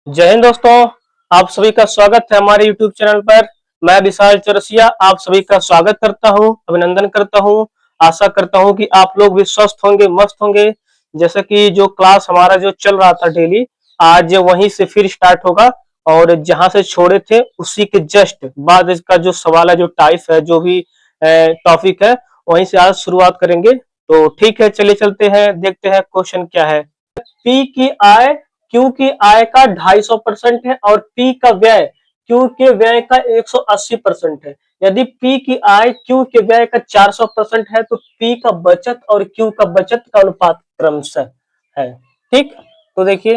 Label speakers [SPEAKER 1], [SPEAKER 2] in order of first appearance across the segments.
[SPEAKER 1] जय हिंद दोस्तों। आप सभी का स्वागत है हमारे YouTube चैनल पर। मैं विशाल चौरसिया आप सभी का स्वागत करता हूं, अभिनंदन करता हूं। आशा करता हूं कि आप लोग भी स्वस्थ होंगे, मस्त होंगे। जैसे कि जो क्लास हमारा जो चल रहा था डेली, आज वहीं से फिर स्टार्ट होगा और जहां से छोड़े थे उसी के जस्ट बाद इसका जो सवाल है, जो टाइप है, जो भी टॉपिक है, वहीं से आज शुरुआत करेंगे। तो ठीक है, चलिए चलते हैं, देखते हैं क्वेश्चन क्या है। पी की आय क्यू की आय का 250% है और पी का व्यय क्यू के व्यय का 180% है। यदि पी की आय क्यू के व्यय का 400% है तो पी का बचत और क्यू का बचत का अनुपात क्रमशः है। ठीक, तो देखिए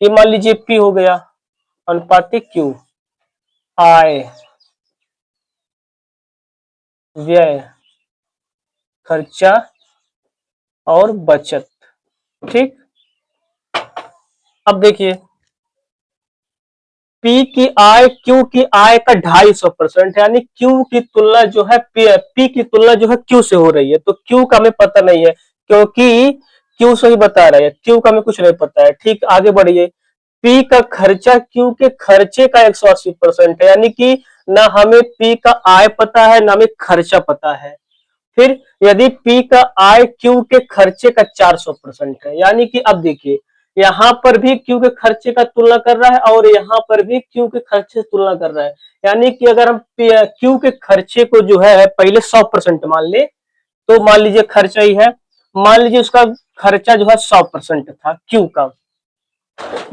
[SPEAKER 1] ये मान लीजिए पी हो गया, अनुपातिक क्यू, आय, व्यय, खर्चा और बचत। ठीक, अब देखिए पी की आय क्यू की आय का 250%, यानी क्यू की तुलना जो है पी की तुलना जो है क्यू से हो रही है। तो क्यू का हमें पता नहीं है क्योंकि क्यू से ही बता रहे हैं, क्यू का हमें कुछ नहीं पता है। ठीक, आगे बढ़िए। पी का खर्चा क्यू के खर्चे का 180% है, यानी कि ना हमें पी का आय पता है ना हमें खर्चा पता है। फिर यदि पी का आय क्यू के खर्चे का 400% है, यानी कि अब देखिए यहां पर भी क्यू के खर्चे का तुलना कर रहा है और यहां पर भी क्यू के खर्चे से तुलना कर रहा है। यानी कि अगर हम क्यू के खर्चे को जो है पहले 100% मान ले, तो मान लीजिए खर्चा ही है, मान लीजिए उसका खर्चा जो है 100% था क्यू का।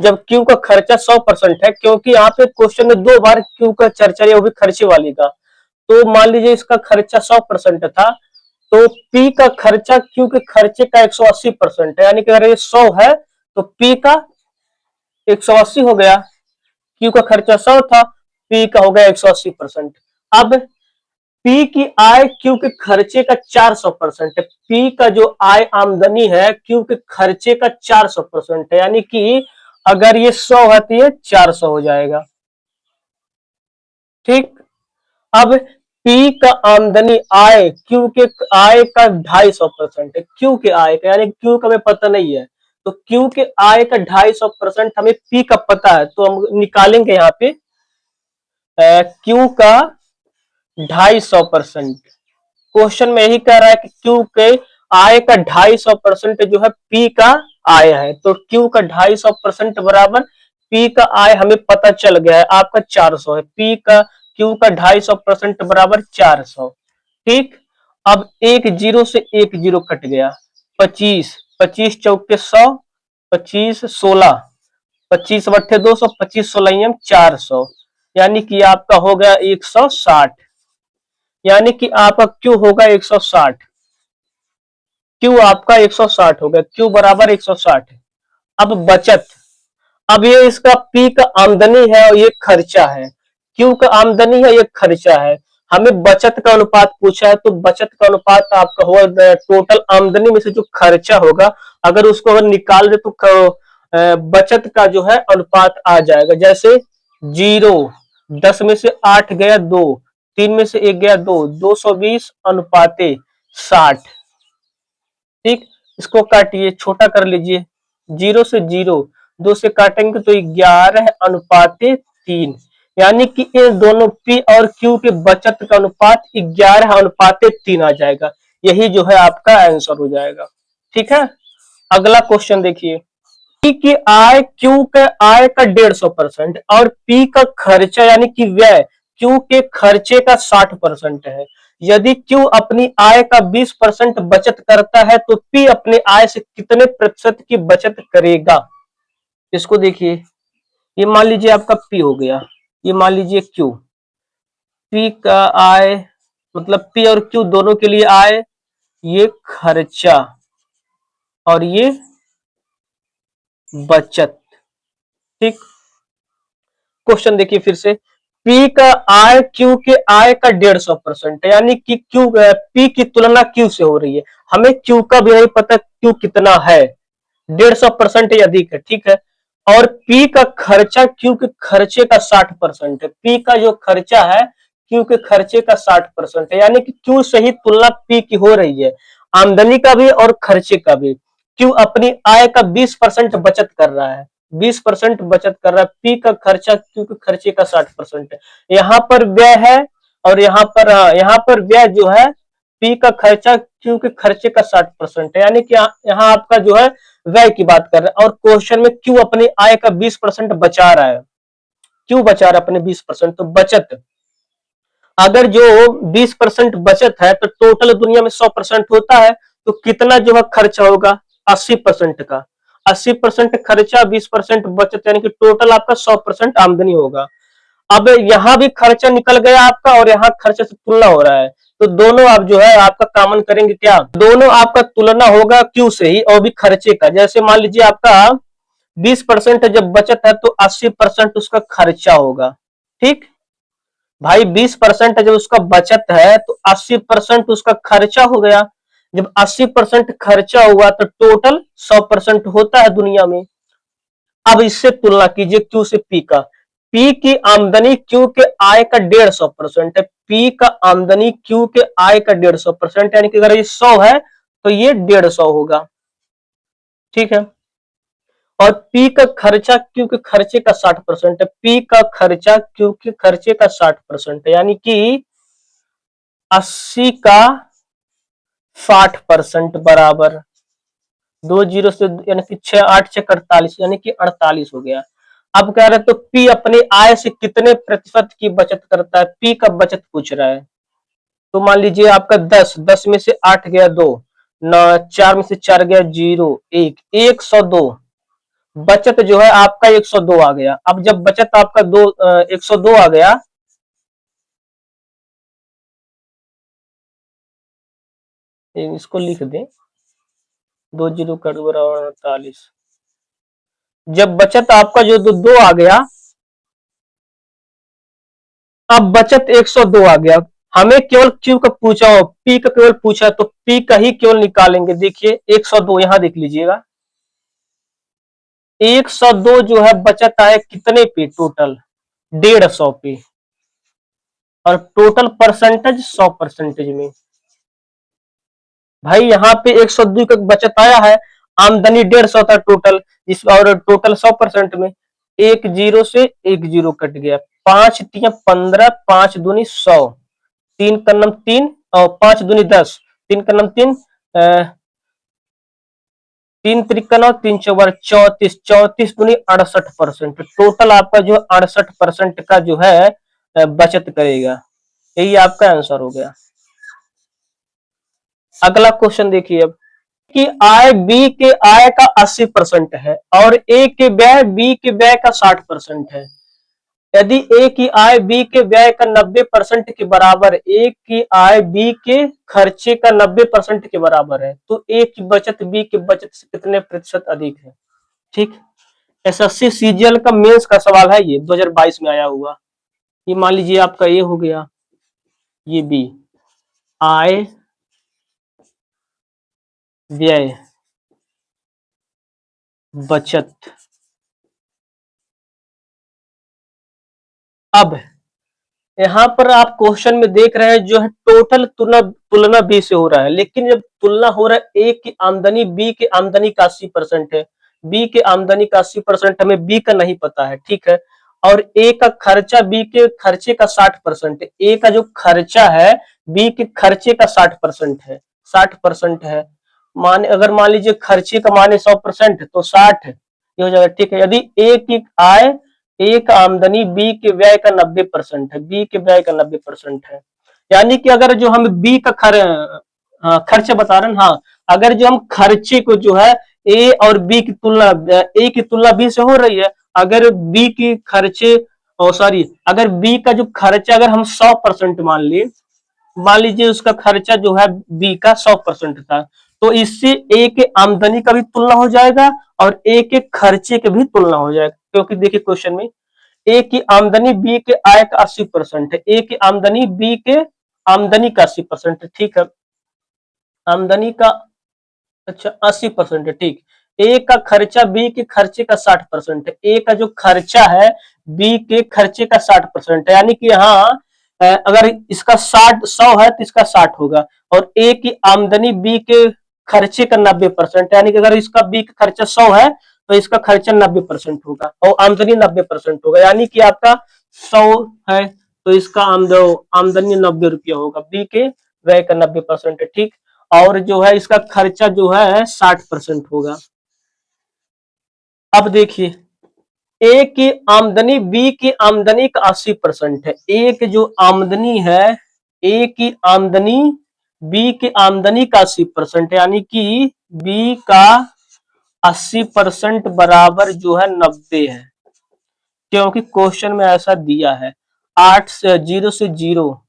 [SPEAKER 1] जब क्यू का खर्चा 100% है, क्योंकि यहाँ पे क्वेश्चन में 2 बार क्यू का चर्चा है, वो भी खर्चे वाली का। तो मान लीजिए इसका खर्चा 100% था, तो पी का खर्चा क्यू के खर्चे का 180% है, यानी कि अगर ये 100 है तो पी का 180 हो गया। क्यू का खर्चा 100 था, पी का हो गया 180%। अब पी की आय क्यू के खर्चे का 400% है। पी का जो आय आमदनी है क्यू के खर्चे का 400% है, यानी कि अगर ये 100 है तो ये 400 हो जाएगा। ठीक, अब पी का आमदनी आय क्यू के आय का 250% है, क्यू के आय का, यानी क्यू का हमें पता नहीं है। तो क्यू के आय का 250% हमें पी का पता है, तो हम निकालेंगे यहाँ पे क्यू का 250%। क्वेश्चन में यही कह रहा है कि क्यू के आय का 250% जो है पी का आय है, तो क्यू का 250% बराबर पी का आय हमें पता चल गया है, आपका 400 है। पी का क्यू का 250% बराबर 400। ठीक, अब एक जीरो से एक जीरो कट गया, 25, 25 चौके 100, 25 16, 25 बट्ठे 200, 25 16 400, यानी कि आपका हो गया 160, यानी कि आपका क्यू होगा 160। क्यू आपका 160 हो गया, क्यू बराबर 160। अब बचत, अब ये इसका पी का आमदनी है और ये खर्चा है, क्यू का आमदनी है, ये खर्चा है। हमें बचत का अनुपात पूछा है, तो बचत का अनुपात आपका होगा टोटल आमदनी में से जो खर्चा होगा, अगर उसको अगर निकाल दे तो बचत का जो है अनुपात आ जाएगा। जैसे 0, 10 में से 8 गया 2, 3 में से 1 गया 2, 220 अनुपाते 60। ठीक, इसको काटिए, छोटा कर लीजिए, 0 से 0, 2 से काटेंगे तो 11 अनुपाते 3, यानी कि इन दोनों पी और क्यू के बचत का अनुपात 11 अनुपाते 3 आ जाएगा। यही जो है आपका आंसर हो जाएगा। ठीक है, अगला क्वेश्चन देखिए। पी की आय क्यू के आय का 150% और पी का खर्चा यानी कि व्यय क्यू के खर्चे का 60% है। यदि क्यू अपनी आय का 20% बचत करता है तो पी अपने आय से कितने प्रतिशत की बचत करेगा। इसको देखिए, ये मान लीजिए आपका पी हो गया, ये मान लीजिए क्यू। पी का आय मतलब पी और क्यू दोनों के लिए आय, ये खर्चा और ये बचत। ठीक, क्वेश्चन देखिए फिर से। पी का आय क्यू के आय का 150% है, यानी कि क्यू पी की तुलना क्यू से हो रही है। हमें क्यू का भी नहीं पता क्यू कितना है, 150% या अधिक है। ठीक है, और पी का खर्चा क्यू के खर्चे का 60% है। पी का जो खर्चा है क्यू के खर्चे का 60% है, यानी कि क्यू से ही तुलना पी की हो रही है, आमदनी का भी और खर्चे का भी। क्यू अपनी आय का 20% बचत कर रहा है, 20% बचत कर रहा है। पी का खर्चा क्यू के खर्चे का 60% है। यहाँ पर व्यय है और यहाँ पर व्यय जो है पी का खर्चा क्यू के खर्चे का 60% है, यानी कि यहाँ आपका जो है व्यय की बात कर रहे हैं। और क्वेश्चन में क्यू अपनी आय का 20% बचा रहा है। क्यों बचा रहा है अपने 20%? तो बचत, अगर जो 20% बचत है तो टोटल दुनिया में 100% होता है, तो कितना जो है खर्चा होगा? 80% का। 80% खर्चा, 20% बचत, यानी कि टोटल आपका 100% आमदनी होगा। अब यहाँ भी खर्चा निकल गया आपका और यहाँ खर्चे से तुलना हो रहा है, तो दोनों आप जो है आपका कॉमन करेंगे क्या? दोनों आपका तुलना होगा क्यू से ही और भी खर्चे का। जैसे मान लीजिए आपका 20% जब बचत है तो 80% उसका खर्चा होगा। ठीक भाई, 20% जब उसका बचत है तो 80% उसका खर्चा हो गया। जब 80% खर्चा हुआ तो टोटल 100% होता है दुनिया में। अब इससे तुलना कीजिए क्यू से पी का। पी की आमदनी क्यू के आय का 150% है। पी का आमदनी क्यू के आय का 150%, यानी कि अगर ये 100 है तो ये 150 होगा। ठीक है। और पी का खर्चा क्यू के खर्चे का 60% है। पी का खर्चा क्यू के खर्चे का 60% है, यानी कि 80 का 60% बराबर 20 से, यानी कि 6 8 6 48, यानी कि 48 हो गया। अब कह रहे तो पी अपनी आय से कितने प्रतिशत की बचत करता है? पी का बचत पूछ रहा है। तो मान लीजिए आपका 10, 10 में से 8 गया 2, 4 में से 4 गया 0, 1, 102। बचत जो है आपका 102 आ गया। अब जब बचत आपका 102 आ गया, इसको लिख दें, 20 कर बराबर 48। जब बचत आपका जो दो आ गया, अब बचत 102 आ गया। हमें केवल क्यू का पूछा हो, पी का केवल पूछा, तो पी का ही केवल निकालेंगे। देखिए 102 यहां देख लीजिएगा, 102 जो है बचत आए कितने पे? टोटल 150 पे। और टोटल परसेंटेज 100% में। भाई यहाँ पे 102 का बचत आया है, आमदनी 150 था टोटल, इस और टोटल 100% में। एक जीरो से एक जीरो कट गया, 5 तिया 15, 5 दूनी 100, 3 का नम 3 और 5 दूनी 10, 3 का नम 3, 3 त्रिकन और 3 चौबार 34, 34 दूनी 68%। टोटल आपका जो 68% का जो है बचत करेगा। यही आपका आंसर हो गया। अगला क्वेश्चन देखिए अब, कि आय बी के आय का 80% है और ए के व्यय बी के व्यय का 60% है। यदि ए की आय बी के व्यय का 90% के बराबर, ए की आय बी के खर्चे का 90% के बराबर है, तो ए की बचत बी की बचत से कितने प्रतिशत अधिक है? ठीक, एसएससी सीजीएल का मेंस का सवाल है, ये 2022 में आया हुआ। ये मान लीजिए आपका ए हो गया, ये बी, आय व्यय बचत। अब यहाँ पर आप क्वेश्चन में देख रहे हैं जो है टोटल तुलना बी से हो रहा है, लेकिन जब तुलना हो रहा है ए की आमदनी बी की आमदनी का 80% है, बी के आमदनी का 80%, हमें बी का नहीं पता है। ठीक है। और ए का खर्चा बी के खर्चे का 60% है। ए का जो खर्चा है बी के खर्चे का 60% है, 60% है। अगर मान लीजिए खर्चे का माने 100% तो 60 ये हो जाएगा। ठीक है। यदि ए की आय, एक आमदनी बी के व्यय का 90% है, बी के व्यय का 90% है, यानी कि अगर जो हम बी का खर्चा बता रहे हैं, हाँ, अगर जो हम खर्चे को जो है ए और बी की तुलना, ए की तुलना बी से हो रही है, अगर बी की खर्चे, सॉरी, अगर बी का जो खर्चा अगर हम 100% मान लीजिए उसका खर्चा जो है बी का 100% था, तो इससे ए के आमदनी का भी तुलना हो जाएगा और ए के खर्चे के भी तुलना हो जाएगा। क्योंकि देखिए क्वेश्चन में ए की आमदनी बी के आय का 80% है, ए की आमदनी बी के आमदनी का 80% है। ठीक है। आमदनी का, अच्छा, 80% है। ठीक। ए का खर्चा बी के खर्चे का 60% है। ए का जो खर्चा है बी के खर्चे का 60% है, यानी कि यहाँ अगर इसका 100 है तो इसका 60 होगा। और ए की आमदनी बी के खर्चे का 90%, यानी कि अगर इसका बी का खर्चा 100 है तो इसका खर्चा 90% होगा और आमदनी 90% होगा, यानी कि आपका 100 है तो इसका आमदनी 90 रुपया होगा। बी के व्यय का 90% है, ठीक। और जो है इसका खर्चा जो है 60% होगा। अब देखिए ए की आमदनी बी की आमदनी का 80% है। ए की जो आमदनी है, ए की आमदनी बी की आमदनी का 80% है, यानी कि बी का 80% बराबर जो है 90 है, क्योंकि क्वेश्चन में ऐसा दिया है। 8 से 0 से 0,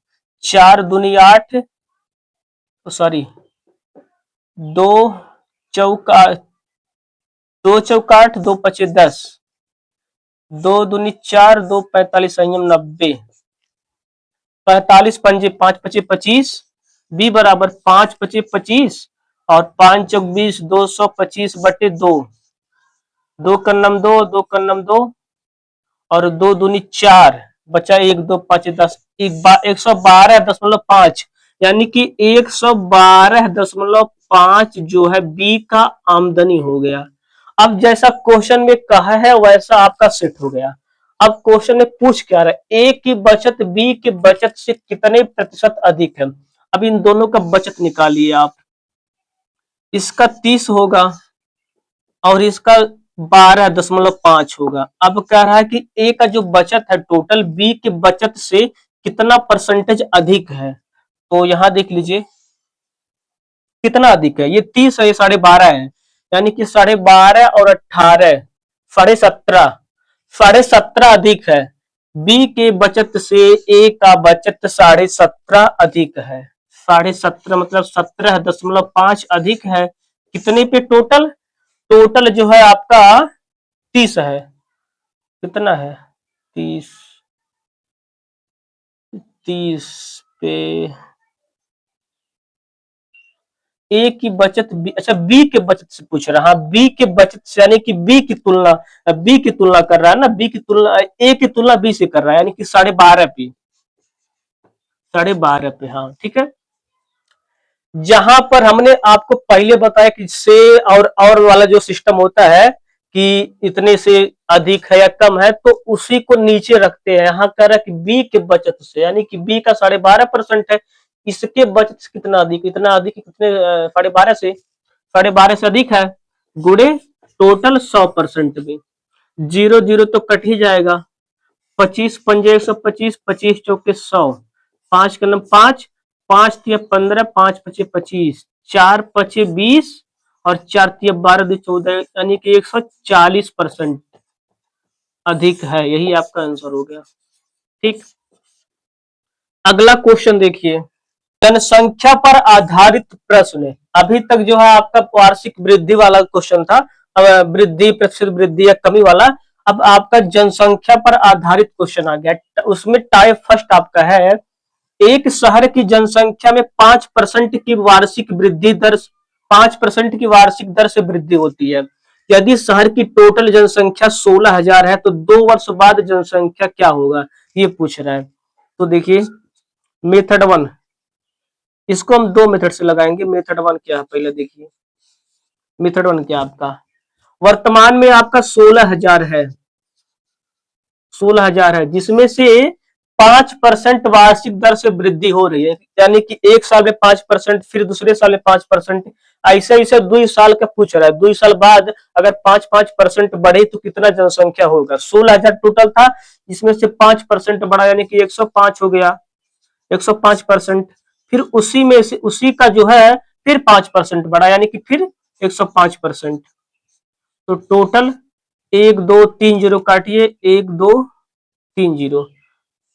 [SPEAKER 1] 4 दूनी 8, सॉरी, दो चौका 2 चौका 8, 2 5 10, 2 दूनी 4, 2 45 संयम 90, 45 पंजे 5 पचे 25, बी बराबर 5 पचे 25 और 5 चौक 20, 225/2, 2 कन्नम 2, 2 कन्नम 2 और 2 दूनी 4, बचा 1 2 5 10, 112.5, यानी कि 112.5 जो है बी का आमदनी हो गया। अब जैसा क्वेश्चन में कहा है वैसा आपका सेट हो गया। अब क्वेश्चन में पूछ क्या रहा है, ए की बचत बी की बचत से कितने प्रतिशत अधिक है। अब इन दोनों का बचत निकालिए आप, इसका 30 होगा और इसका 12.5 होगा। अब कह रहा है कि ए का जो बचत है टोटल बी की बचत से कितना परसेंटेज अधिक है। तो यहां देख लीजिए कितना अधिक है, ये 30 है, ये 12.5 है, यानी कि 12.5 और 18, 17.5, 17.5 अधिक है। बी के बचत से ए का बचत 17.5 अधिक है। 17.5 मतलब 17.5 अधिक है, कितने पे टोटल, टोटल जो है आपका 30 है, कितना है 30, 30 पे ए की बचत बी, अच्छा बी के बचत से पूछ रहा है, बी के बचत से यानी कि बी की तुलना, बी की तुलना कर रहा है ना, बी की तुलना ए की तुलना बी से कर रहा है, यानी कि 12.5 पे, 12.5 पे, हाँ ठीक है। जहां पर हमने आपको पहले बताया कि से और वाला जो सिस्टम होता है कि इतने से अधिक है या कम है, तो उसी को नीचे रखते हैं। यहाँ कह रहा है कि बी के बचत से, यानी कि बी का 12.5% है, इसके बचत से कितना अधिक, इतना अधिक कितने 12.5 से, 12.5 से अधिक है, गुणे टोटल 100% में। 0 0 तो कट ही जाएगा, 25 पंजे 125, 25 चौके 100, 5 का नंबर 5, 5 तिया 15, 5 पचे 25, 4 पचे 20 और 4 तिया 12 दो 14, यानी कि 140% अधिक है। यही आपका आंसर हो गया, ठीक। अगला क्वेश्चन देखिए, जनसंख्या पर आधारित प्रश्न। अभी तक जो है आपका वार्षिक वृद्धि वाला क्वेश्चन था, वृद्धि प्रतिशत वृद्धि या कमी वाला। अब आपका जनसंख्या पर आधारित क्वेश्चन आ गया, उसमें टाइप फर्स्ट आपका है, एक शहर की जनसंख्या में 5% की वार्षिक वृद्धि दर, 5% की वार्षिक दर से वृद्धि होती है। यदि शहर की टोटल जनसंख्या 16,000 है तो 2 वर्ष बाद जनसंख्या क्या होगा, ये पूछ रहा है। तो देखिए मेथड 1, इसको हम 2 मेथड से लगाएंगे। मेथड 1 क्या है पहले देखिए, मेथड 1 क्या आपका, वर्तमान में आपका 16,000 है, 16,000 है, जिसमें से 5% वार्षिक दर से वृद्धि हो रही है, यानी कि एक साल में 5%, फिर दूसरे साल में 5%, ऐसे ऐसे 2 साल का पूछ रहा है। 2 साल बाद अगर 5% बढ़े तो कितना जनसंख्या होगा। 16,000 टोटल था, जिसमें से 5% बढ़ा, यानी कि 105 हो गया, 105%। फिर उसी में से उसी का जो है फिर 5% बढ़ा, यानी कि फिर 105%। तो टोटल 1 2 3 जीरो काटिए, 1 2 3 जीरो,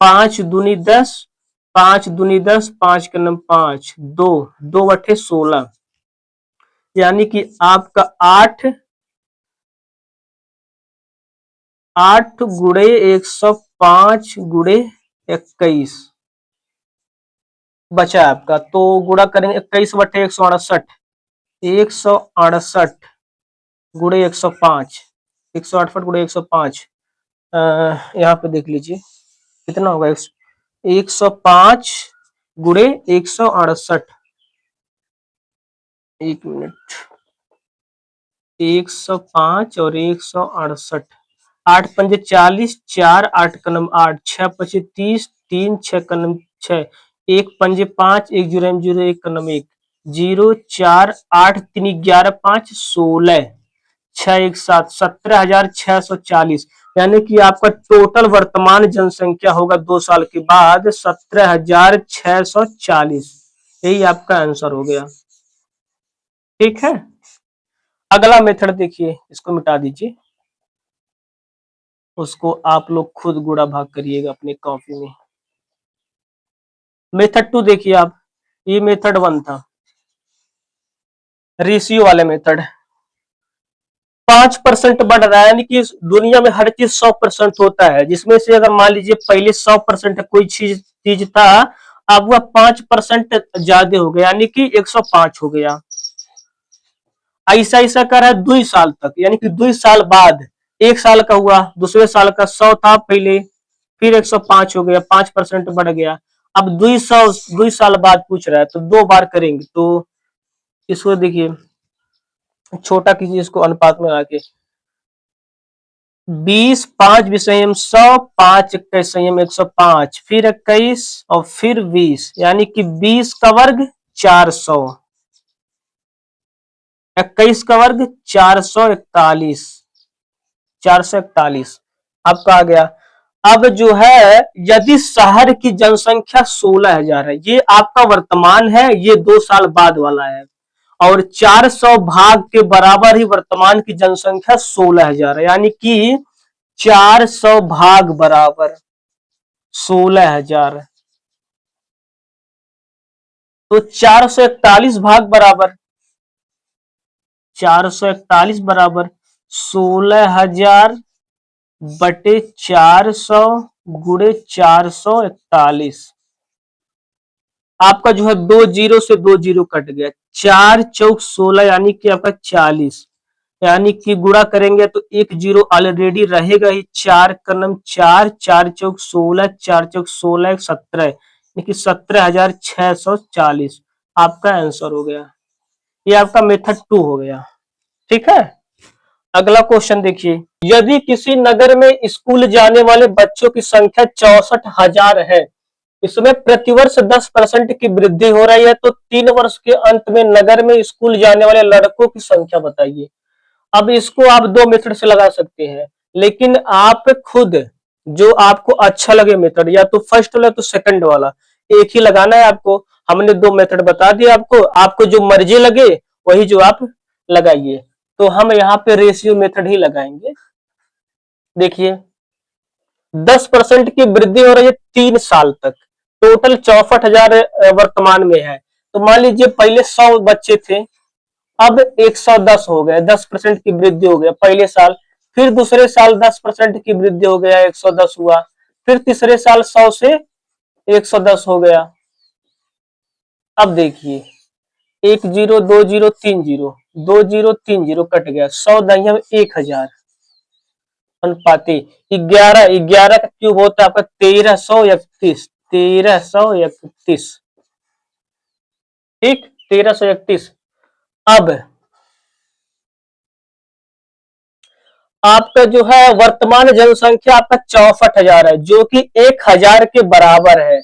[SPEAKER 1] 5 दूनी 10, 5 दूनी 10, 5 का नंबर 5, 2 2 बटे 16, यानी कि आपका 8 गुणे 105 गुणे 21 बचा आपका। तो गुणा करेंगे 21 बटे 168, 168 गुणे 105, 168 गुणे 105, यहाँ पे देख लीजिए कितना होगा, 105 गुणे 168, 1 मिनट, 105 और 168, 8×5 = 40, 4 8 × 8, 6×5 = 30, 3 6 × 6, 1×5 1 0 0 1 × 1 0 4 8 3 11 5 16 6 1 7 17,640, यानी कि आपका टोटल वर्तमान जनसंख्या होगा 2 साल के बाद 17,640। यही आपका आंसर हो गया। ठीक है, अगला मेथड देखिए, इसको मिटा दीजिए, उसको आप लोग खुद गुणा भाग करिएगा अपनी कॉपी में। मेथड 2 देखिए आप, ये मेथड 1 था, रेशियो वाले मेथड। 5% बढ़ रहा है, यानी कि दुनिया में हर चीज 100% होता है, जिसमें से अगर मान लीजिए पहले 100% कोई चीज था, अब वह 5% ज्यादा हो गया, यानी कि 105 हो गया। ऐसा ऐसा कर रहा है 2 साल तक, यानी कि 2 साल बाद 1 साल का हुआ, दूसरे साल का 100 था पहले, फिर 105 हो गया, 5% बढ़ गया। अब 2 साल बाद पूछ रहा है, तो 2 बार करेंगे। तो इसको देखिए, छोटा कीजिए इसको अनुपात में आके, 20 5 विषयम 100, 5 21 संयम 105, फिर 21 और फिर 20, यानी कि 20 का वर्ग 400, 21 का वर्ग 441, 441 आपका आ गया। अब जो है, यदि शहर की जनसंख्या 16,000 है, ये आपका वर्तमान है, ये 2 साल बाद वाला है, और 400 भाग के बराबर ही वर्तमान की जनसंख्या 16,000 है, यानी कि 400 भाग बराबर 16,000, तो 441 भाग बराबर 441 बराबर 16,000 बटे 400 गुणे 441। आपका जो है 2 जीरो से 2 जीरो कट गया, 4 चौक 16, यानी कि आपका 40, यानी कि गुणा करेंगे तो 1 जीरो ऑलरेडी रहेगा ही, 4 कलम 4, 4 चौक 16, 4 चौक 16 17, यानी कि 17,640 आपका आंसर हो गया। ये आपका मेथड 2 हो गया। ठीक है, अगला क्वेश्चन देखिए, यदि किसी नगर में स्कूल जाने वाले बच्चों की संख्या 64,000 है, इसमें प्रतिवर्ष 10% की वृद्धि हो रही है, तो 3 वर्ष के अंत में नगर में स्कूल जाने वाले लड़कों की संख्या बताइए। अब इसको आप 2 मेथड से लगा सकते हैं, लेकिन आप खुद जो आपको अच्छा लगे मेथड, या तो फर्स्ट वाला तो सेकंड वाला, एक ही लगाना है आपको। हमने 2 मेथड बता दिया आपको, आपको जो मर्जी लगे वही जो आप लगाइए। तो हम यहाँ पे रेशियो मेथड ही लगाएंगे। देखिए, 10% की वृद्धि हो रही है 3 साल तक, टोटल 64,000 वर्तमान में है। तो मान लीजिए पहले 100 बच्चे थे, अब 110 हो गए, 10% की वृद्धि हो गया पहले साल, फिर दूसरे साल 10% की वृद्धि हो गया, 110 हुआ, फिर तीसरे साल 100 से 110 हो गया। अब देखिए, 1 zero 2 zero 3 zero, 2 zero 3 zero cut गया, 100 दहिया 1000 अनुपाति 11, 11 का क्यूब होता है आपका 1331, 1331। ठीक, 1331। अब आपका जो है वर्तमान जनसंख्या आपका 64,000 है, जो कि 1,000 के बराबर है।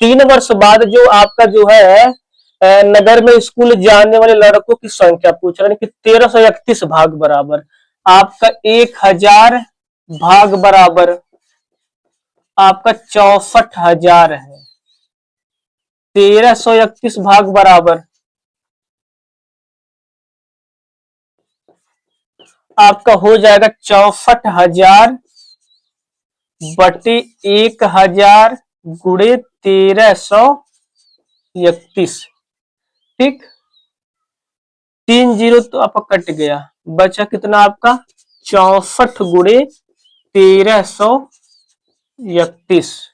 [SPEAKER 1] 3 वर्ष बाद जो आपका जो है नगर में स्कूल जाने वाले लड़कों की संख्या पूछ रहे हैं कि 1331 भाग बराबर आपका 1,000 भाग बराबर आपका 64,000 है, 1331 भाग बराबर आपका हो जाएगा 64,000 बटे 1,000 गुणे 1331। ठीक, 3 जीरो तो आपका कट गया, बचा कितना आपका 64 गुणे 1331।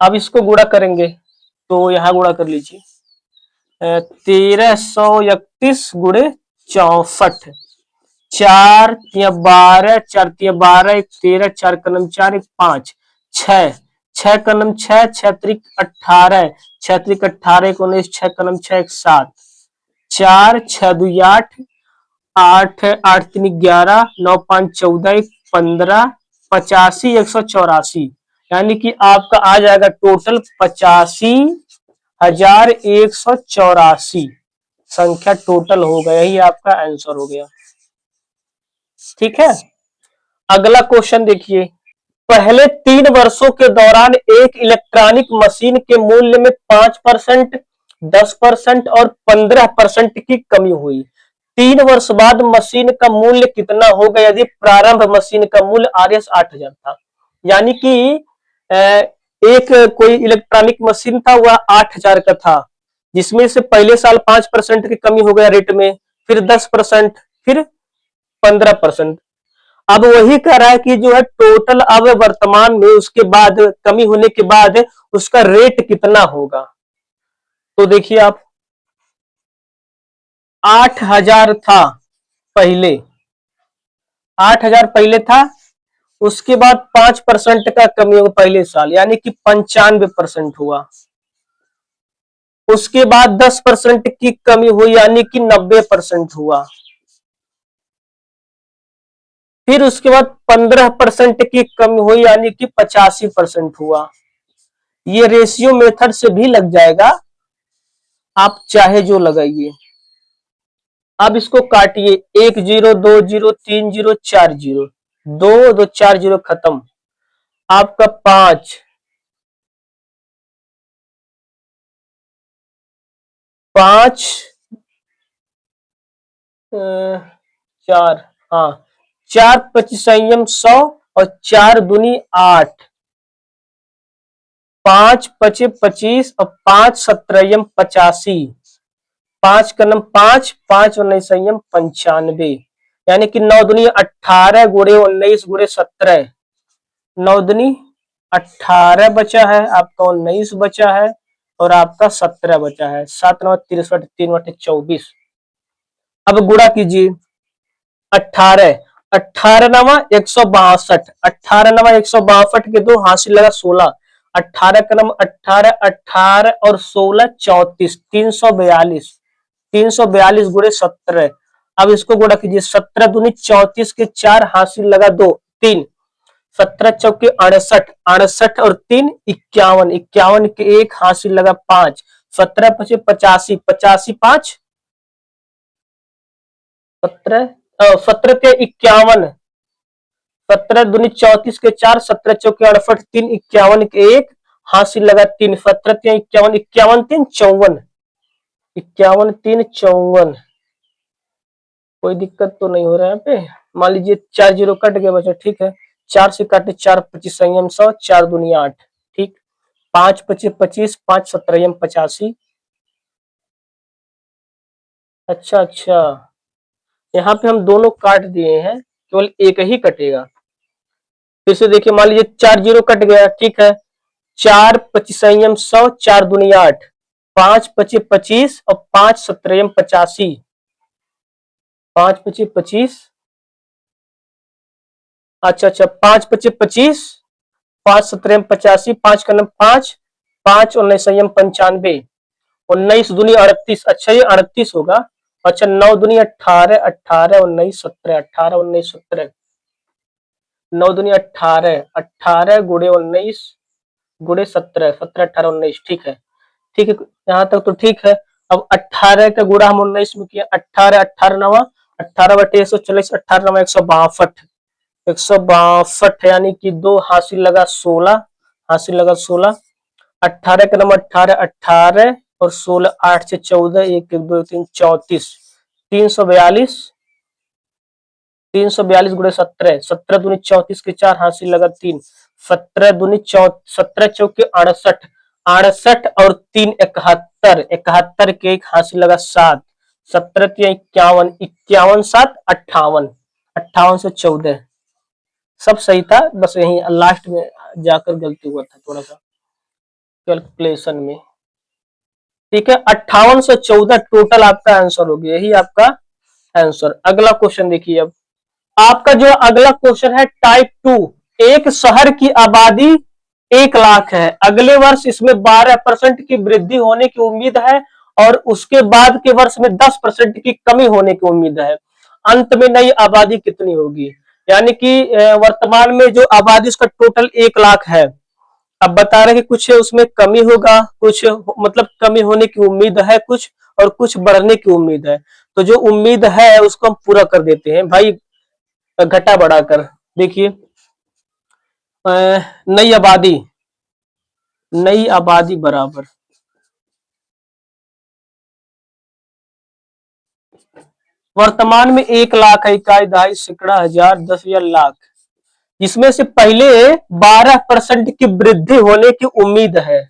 [SPEAKER 1] अब इसको गुणा करेंगे, तो यहां गुणा कर लीजिए, 1331 गुणे 64, 4 या 12, 4 या 12, 1 13, 4 कलम 4, 1 5, 6, 6 कलम 6, 6 त्रिक 18, 6 त्रिक 18, 19, 6 कलम 6, 1 7, 4 6 2 8, 8 8 3 11 9 5 14 15 85 184, यानी कि आपका आ जाएगा टोटल 85,184 संख्या टोटल हो गया। यही आपका आंसर हो गया। ठीक है, अगला क्वेश्चन देखिए। पहले 3 वर्षों के दौरान एक इलेक्ट्रॉनिक मशीन के मूल्य में 5%, 10% और 15% की कमी हुई। 3 वर्ष बाद मशीन का मूल्य कितना होगा यदि प्रारंभ मशीन का मूल्य RS 8,000 था। यानी कि एक कोई इलेक्ट्रॉनिक मशीन था, वह 8,000 का था, जिसमें से पहले साल 5% की कमी हो गया रेट में, फिर 10%, फिर 15%। अब वही कह रहा है कि जो है टोटल अब वर्तमान में उसके बाद कमी होने के बाद उसका रेट कितना होगा। तो देखिए आप, 8,000 था पहले, 8,000 पहले था, उसके बाद 5% का कमी होगा पहले साल, यानी कि 95% हुआ। उसके बाद 10% की कमी हुई, यानी कि 90% हुआ। फिर उसके बाद 15% की कमी हुई, यानी कि 85% हुआ। ये रेशियो मेथड से भी लग जाएगा, आप चाहे जो लगाइए। अब इसको काटिए, 1 0 2 0 3 0 4 0, 2 2 4 0 खत्म। आपका 5 5 4, हाँ 4 25 संयम 100 और 4 दूनी 8, 5 पचे 25 और 5 17 85, 5 का नम 5, 5 19 संयम 95, यानी कि 9 दूनी 18 गुणे 19 गुणे 17, 9 दूनी 18 बचा है, आपका 19 बचा है और आपका 17 बचा है। 7 9 63, 3 बटे 24। अब गुणा कीजिए, 18 18 नवा 162, 18 नवा 162 के दो हासिल लगा 16, 18 का नंबर 18, 18 और 16 34, 342, 342 गुणे 17। अब इसको गुणा कीजिए, 17 दूनी 34 के 4 हासिल लगा 2 3, 17 चौके 68, 68 और 3 51, 51 के 1 हासिल लगा 5, 17 पचे 85, 85 5 17, 17 के 51, 17 दूनी 34 के 4, 17 चौके 68, 3 51 के 1 हासिल लगा 3, 17 3 51, 51 3 54, 51 3 54। कोई दिक्कत तो नहीं हो रहा है यहाँ पे। मान लीजिए 4 जीरो कट गया बच्चा, ठीक है। 4 से काटे 4 25 संयम 100, 4 दूनी 8, ठीक। 5 पचे 25, 5 17 85। अच्छा अच्छा, यहाँ पे हम दोनों काट दिए हैं, केवल एक ही कटेगा। फिर से देखिए, मान लीजिए 4 जीरो कट गया, ठीक है। 4 25 संयम 100, 4 दूनी 8, 5 पचे 25 और 5 17 85, 5 पचे 25, अच्छा अच्छा, 5 पचे 25, 5 17 85, 5 का नंबर 5, 5 19 संयम 95, 19 दूनी 38, अच्छा ये 38 होगा। अच्छा 9 दूनी 18, 18 19 17, 18 19 17, 9 दूनी 18, 18 गुणे 19 गुणे 17, 17 18 19, ठीक है। ठीक है, यहाँ तक तो ठीक है। अब 18 का गुणा हम 19 में किया, 18 18 नवा 18 बटे 140, 18 नवा 162, 162 यानी कि 2 हासिल लगा 16, हासिल लगा 16, 18 का नंबर 18, 18 और 16 8 से 14, 1 1 2 3 34, 342, 342 गुणे 17, 17 दूनी 34 के 4 हासिल लगा 3, 17 दूनी 17 चौके 68, 68 और 3 71, 71 के 1 हासिल लगा 7, 17 के 51, 51 7 58, 58 से 14। सब सही था, बस यही लास्ट में जाकर गलती हुआ था थोड़ा सा कैलकुलेशन में। ठीक है, 58 से 14 टोटल आपका आंसर हो गया, यही आपका आंसर। अगला क्वेश्चन देखिए। अब आपका जो अगला क्वेश्चन है टाइप 2, एक शहर की आबादी 1 लाख है, अगले वर्ष इसमें 12% की वृद्धि होने की उम्मीद है और उसके बाद के वर्ष में 10% की कमी होने की उम्मीद है। अंत में नई आबादी कितनी होगी। यानी कि वर्तमान में जो आबादी उसका टोटल 1 लाख है। अब बता रहे कि कुछ उसमें कमी होगा, कुछ मतलब कमी होने की उम्मीद है कुछ, और कुछ बढ़ने की उम्मीद है। तो जो उम्मीद है उसको हम पूरा कर देते हैं भाई, घटा बढ़ाकर। देखिए नई आबादी, नई आबादी बराबर वर्तमान में 1 लाख है, इकाई, दहाई, सैकड़ा, हजार, 10,000, लाख। इसमें से पहले 12% की वृद्धि होने की उम्मीद है।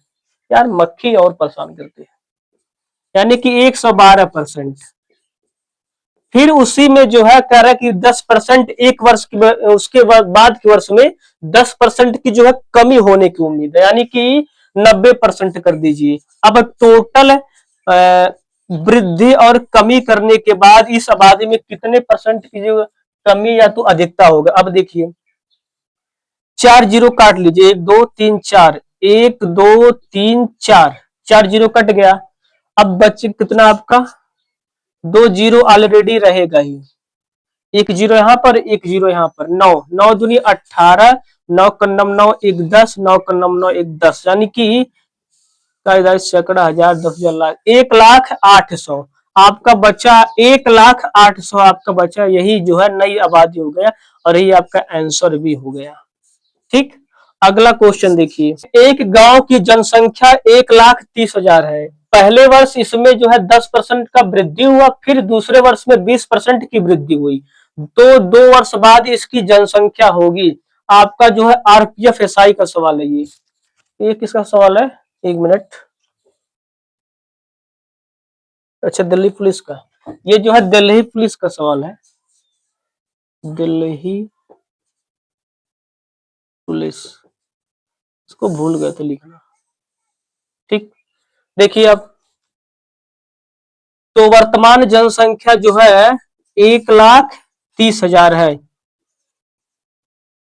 [SPEAKER 1] यार मक्खी और परेशान करती है। यानी कि 112%। फिर उसी में जो है कह रहा है कि 10% एक वर्ष की, उसके बाद के वर्ष में 10% की जो है कमी होने की उम्मीद है। यानी कि 90% कर दीजिए। अब टोटल वृद्धि और कमी करने के बाद इस आबादी में कितने परसेंट की जो कमी या तो अधिकता होगा। अब देखिए 4 जीरो काट लीजिए, 1 2 3 4, 1 2 3 4, 4 जीरो कट गया। अब बचे कितना आपका, 2 जीरो ऑलरेडी रहेगा ही। 1 जीरो यहाँ पर, 1 जीरो यहाँ पर, 9, 9 दूनी 18, 9 का 9 1 10, 9 का 9 1 10, यानी कि सैकड़ा, हजार, 10,000, लाख, 1,08,100 आपका बचा, 1,08,100 आपका बचा। यही जो है नई आबादी हो गया, और यही आपका आंसर भी हो गया। ठीक। अगला क्वेश्चन देखिए, एक गांव की जनसंख्या 1,30,000 है। पहले वर्ष इसमें जो है 10% का वृद्धि हुआ, फिर दूसरे वर्ष में 20% की वृद्धि हुई, तो 2 वर्ष बाद इसकी जनसंख्या होगी। आपका जो है आरपीएफ एसआई का सवाल है ये किसका सवाल है, 1 मिनट। अच्छा दिल्ली पुलिस का, ये जो है दिल्ली पुलिस का सवाल है, दिल्ली पुलिस, इसको भूल गए थे लिखना। ठीक। देखिए अब, तो वर्तमान जनसंख्या जो है 1,30,000 है।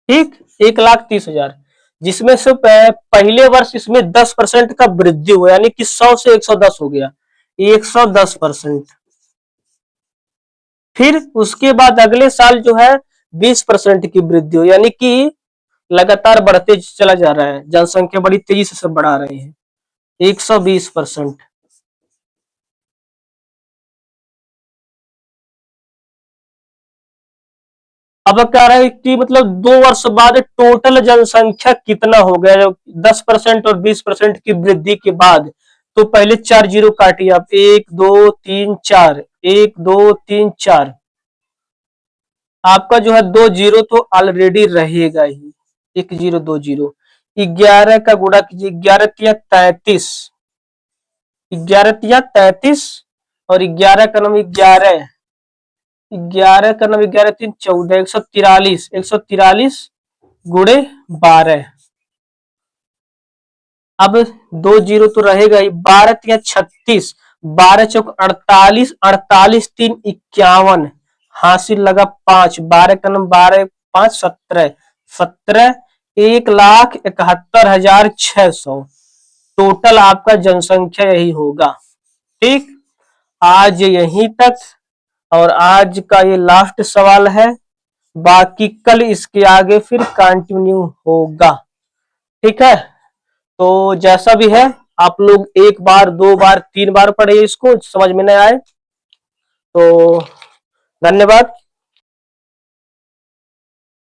[SPEAKER 1] ठीक, 1,30,000, जिसमें से पहले वर्ष इसमें 10% का वृद्धि हुआ, यानी कि 100 से 110 हो गया, 110%। फिर उसके बाद अगले साल जो है 20% की वृद्धि हुई, यानी कि लगातार बढ़ते चला जा रहा है, जनसंख्या बड़ी तेजी से सब बढ़ा रहे हैं, 120%। अब कह रहा है कि मतलब 2 वर्ष बाद टोटल जनसंख्या कितना हो गया, जो 10% और 20% की वृद्धि के बाद। तो पहले 4 जीरो काटिए आप, 1 2 3 4, 1 2 3 4, आपका जो है 2 जीरो तो ऑलरेडी रहेगा ही, 1 0 2 0। 11 का गुणा कीजिए, 11 तिया 33, 11 तिया 33, और 11 का नाम 11, 11 का नाम 11 3 14, 143, 143 गुणे 12। अब 2 जीरो तो रहेगा ही, 12 तिया 36, 12 चौक 48, 48 3 51, हासिल लगा 5, 12 का नाम 12 5 17, 17 1,71,600 टोटल आपका जनसंख्या यही होगा। ठीक, आज यहीं तक, और आज का ये लास्ट सवाल है, बाकी कल इसके आगे फिर कंटिन्यू होगा। ठीक है, तो जैसा भी है आप लोग 1 बार 2 बार 3 बार पढ़िए, इसको समझ में नहीं आए तो धन्यवाद।